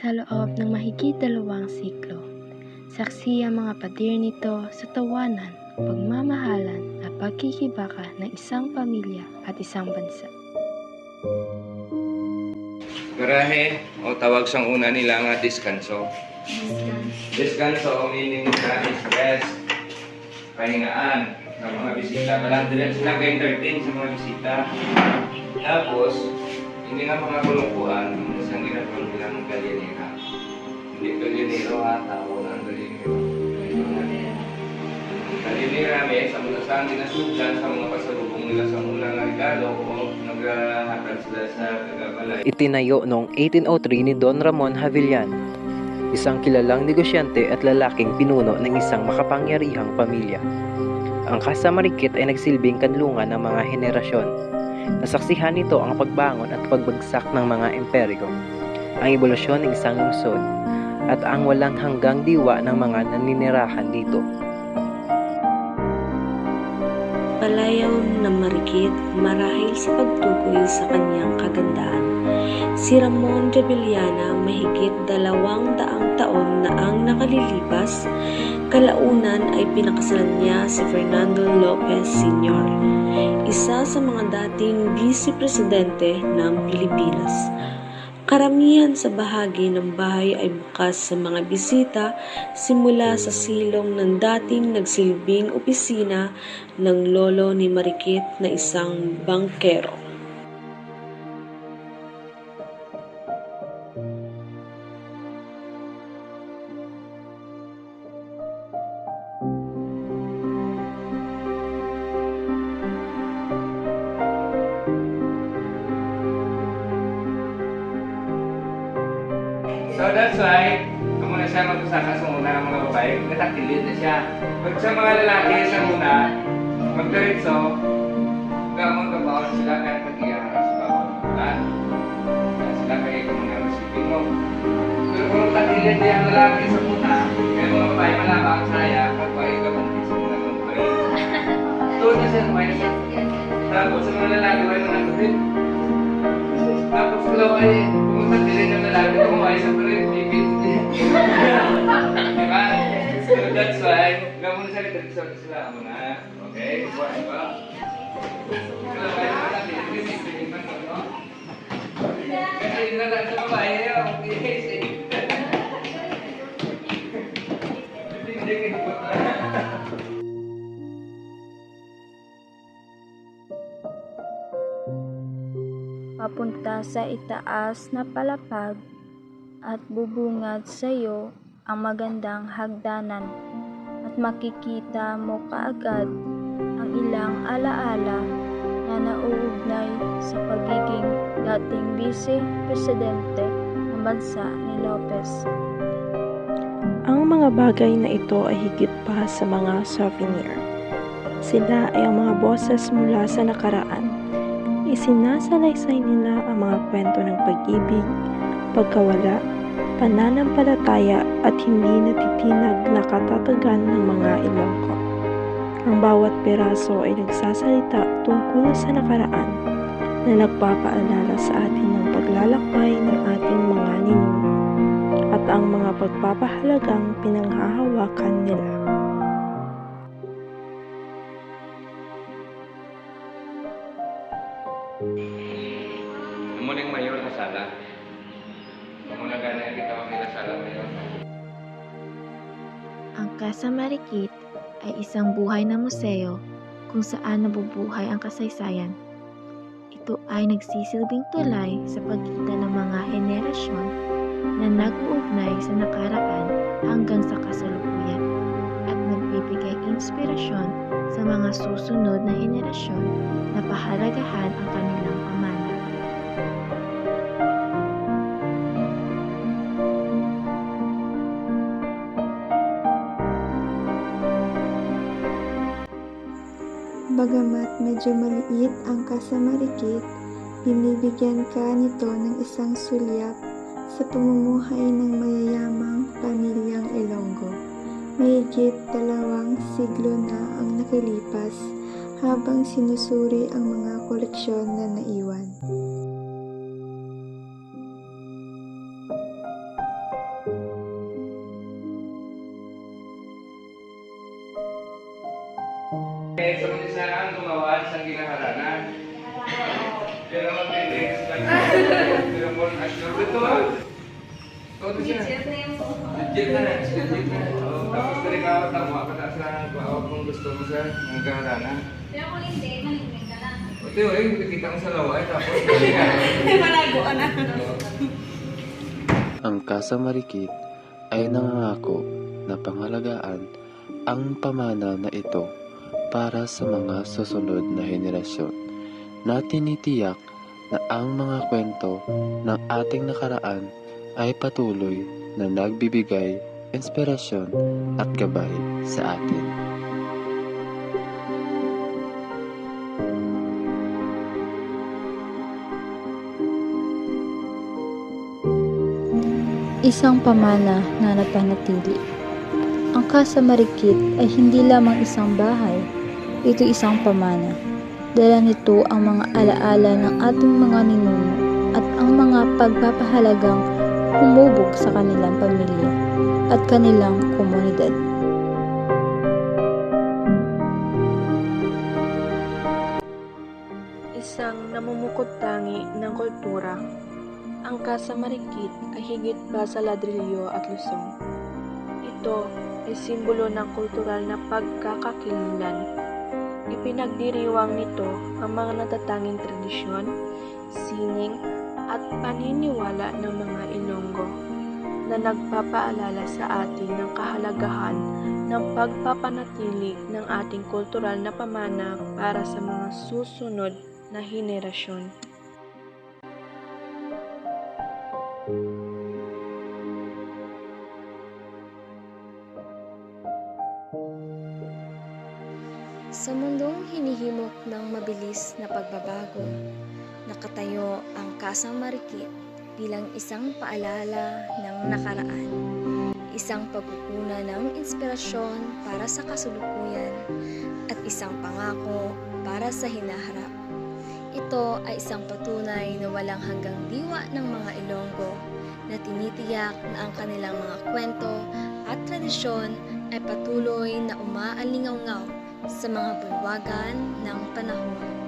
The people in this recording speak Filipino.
sa loob ng mahigit 2 siklo. Saksi ang mga pader nito sa tawanan, pagmamahalan at pagkikibaka ng isang pamilya at isang bansa. Garahe o tawag sa una nila nga diskanso. Diskanso meaning na is rest, pahingaan ng mga bisita. Kalandilan sila ka-entertain sa mga bisita. Tapos, hindi nga mga kulungkuan, isang ginagawa nilang galyanera. Hindi galyanero ha, tao na ang galyanero. Galyanera may sa mula saan dinasudlan sa mga pasalubong nila sa mula ng regalo o naghahatag sila sa kagabalay. Itinayo noong 1803 ni Don Ramon Havillan, isang kilalang negosyante at lalaking pinuno ng isang makapangyarihang pamilya. Ang Casa Marikit ay nagsilbing kanlungan ng mga henerasyon. Nasaksihan nito ang pagbangon at pagbagsak ng mga imperyo, ang ebolusyon ng isang lungsod, at ang walang hanggang diwa ng mga naninirahan dito. Palayaw na Marikit marahil sa pagtukoy sa kanyang kagandahan. Si Ramon de Villana mahigit 200 taon na ang nakalilipas, kalaunan ay pinakasalan niya si Fernando Lopez Sr., isa sa mga dating vice-presidente ng Pilipinas. Karamihan sa bahagi ng bahay ay bukas sa mga bisita simula sa silong ng dating nagsilbing opisina ng lolo ni Marikit na isang bangkero. So that's why, kung muna siya magpasaka sa muna ng mga babae, natakilid na siya. Pag sa mga lalaki sa muna, magdiretso, gamon ka bawal sila kahit mag-iyahan sa bawal bulan. Kaya sila kayo kung mga resipin mo. Pero kung takilid niya ang lalaki sa muna, kaya mga babae malabang saya, pagbahay ka mong sa muna ng babae. Tuon na siya, may siya. Tapos sa mga lalaki, may mga kapit. Tapos kung ay pumunta din ng lalaki, kumain sa parin, bibit. Diba? So that's why, gamon sa litrikso sila muna. Okay? Diba? Diba? Kaya kayo naman, bibit man no? Kasi hindi na lang sa babae, okay? Hindi kayo po. Papunta sa itaas na palapag at bubungad sa iyo ang magandang hagdanan at makikita mo kaagad ang ilang alaala na nauugnay sa pagiging dating vice-presidente ng bansa ni Lopez. Ang mga bagay na ito ay higit pa sa mga souvenir. Sila ay ang mga boses mula sa nakaraan. Isinasalaysay nila ang mga kwento ng pag-ibig, pagkawala, pananampalataya at hindi natitinag na katatagan ng mga Ilonggo. Ang bawat piraso ay nagsasalita tungkol sa nakaraan na nagpapaalala sa atin ng paglalakbay ng ating mga ninuno at ang mga pagpapahalagang pinanghahawakan nila. Muling mayor na sala. Muna gana kita mamila sala mayor. Ang Casa Marikit ay isang buhay na museo kung saan nabubuhay ang kasaysayan. Ito ay nagsisilbing tulay sa pagitan ng mga henerasyon na nag-uugnay sa nakaraan hanggang sa kasalukuyan at nagbibigay inspirasyon sa mga susunod na henerasyon na pahalagahan ang kanilang pamana. Bagamat medyo maliit ang Casa Marikit, binibigyan ka nito ng isang sulyap sa pamumuhay ng mayayamang pamilyang Ilonggo. Mahigit 2 siglo na ang nakalipas habang sinusuri ang mga koleksyon na naiwan. eh, sa Pangasinan, gumawa sa ginaharanan. Pero mag-release lang. Pero kung assure ito ah. Ito siya. Legit na. Legit na. Tapos dari ka, tama ka na sa bawag kung gusto mo sa ginaharanan. Pero kung hindi, malimit ka lang. Ito yung kita mo sa laway, tapos Malagoan na. Ang Casa Marikit ay nangangako na pangalagaan ang pamana na ito para sa mga susunod na henerasyon na tinitiyak na ang mga kwento ng ating nakaraan ay patuloy na nagbibigay inspirasyon at gabay sa atin. Isang pamana na napanatili. Ang Casa Marikit ay hindi lamang isang bahay, ito isang pamana. Dala nito ang mga alaala ng ating mga ninuno at ang mga pagpapahalagang humubog sa kanilang pamilya at kanilang komunidad. Isang namumukod-tangi ng kultura. Ang Casa Marikit ay higit pa sa ladrilyo at lusong. Ito ay simbolo ng kultural na pagkakakilanlan. Ipinagdiriwang nito ang mga natatanging tradisyon, sining at paniniwala ng mga Ilonggo na nagpapaalala sa atin ng kahalagahan ng pagpapanatili ng ating kultural na pamana para sa mga susunod na henerasyon. Sa mundong hinihimok ng mabilis na pagbabago, nakatayo ang Casa Marikit bilang isang paalala ng nakaraan, isang pagkukunan ng inspirasyon para sa kasalukuyan, at isang pangako para sa hinaharap. Ito ay isang patunay na walang hanggang diwa ng mga Ilonggo na tinitiyak na ang kanilang mga kwento at tradisyon ay patuloy na umaalingaw-ngaw sa mga bulwagan ng panahon.